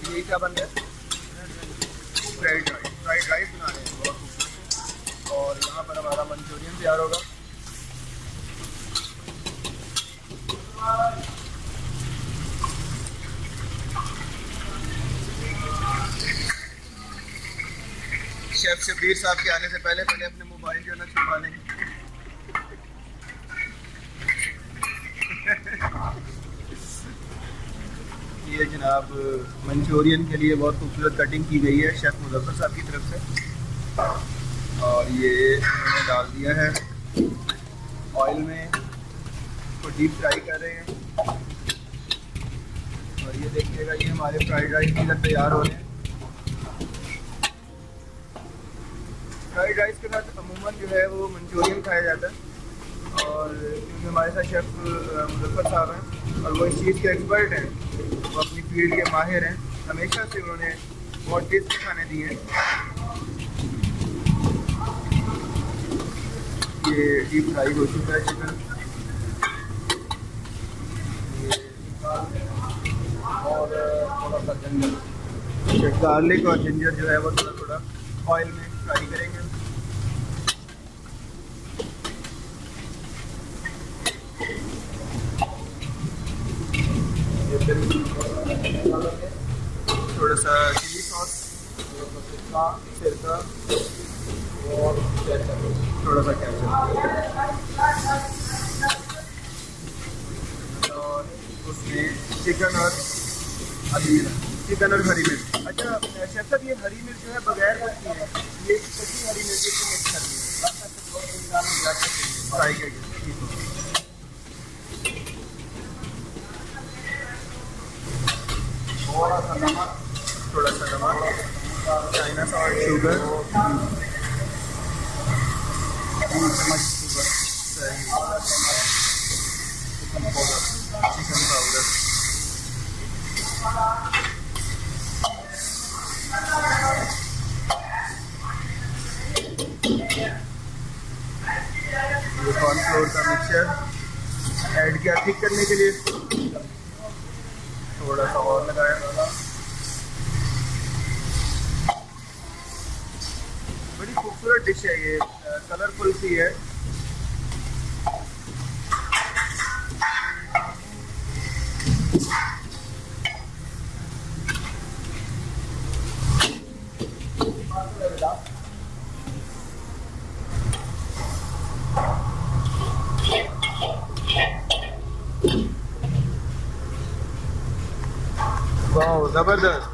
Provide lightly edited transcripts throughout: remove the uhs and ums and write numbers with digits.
और ये क्या बन रहा है? फ्राइड राइस बना रहे हैं बहुत खूबसूरत। और यहाँ पर हमारा मंचूरियन तैयार होगा। शेफ शब्बीर साहब के आने से पहले अपने मोबाइल जो है ना छुपा लें। ये जनाब मंचूरियन के लिए बहुत खूबसूरत कटिंग की गई है शेफ मुजफ्फर साहब की तरफ से। और ये उन्होंने डाल दिया है ऑयल में, इसको डीप फ्राई कर रहे हैं। और ये देखिएगा ये हमारे फ्राइड राइस इधर तैयार हो रहे हैं। फ्राइड राइस के साथ अमूमन जो है वो मंचूरियन खाया जाता है। और क्योंकि हमारे साथ शेफ मुजफ्फर साहब हैं और वो इस चीज़ के एक्सपर्ट हैं, वो अपनी फील्ड के माहिर हैं, हमेशा से उन्होंने बहुत टेस्टी खाने दिए हैं। ये डीप फ्राई हो चुका है चिकन। और थोड़ा सा जिंजर, गार्लिक और जिंजर जो है वो थोड़ा थोड़ा ऑयल में फ्राई करेंगे। थोड़ा सा चिली सॉस, सिरका और थोड़ा सा केचप और उसमें चिकन और हरी मिर्च। अच्छा शेफ साहब, ये हरी मिर्च जो है बगैर कटी है, ये कटी हरी मिर्च से मिक्स कर दी फ्राई करके। थोड़ा सा नमक, चाइना सॉल्ट, शुगर, 2 चम्मच चिकन पाउडर। ये कॉर्नफ्लोर का मिक्सचर ऐड किया थिक करने के लिए, थोड़ा सा और लगाया। बड़ी खूबसूरत डिश है ये, कलरफुल सी है। वाह जबरदस्त।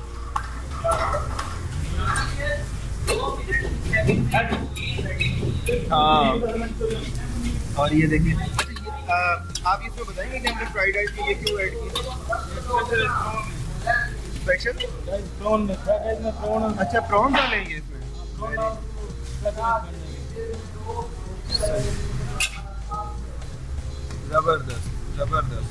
हाँ, और ये देखिए आप इसमें बताएंगे कि हमने फ्राइड राइस में ये क्यों ऐड किया? स्पेशल प्रॉन में, फ्राइड राइस में प्रॉन। अच्छा प्रॉन डालेंगे इसमें। जबरदस्त जबरदस्त।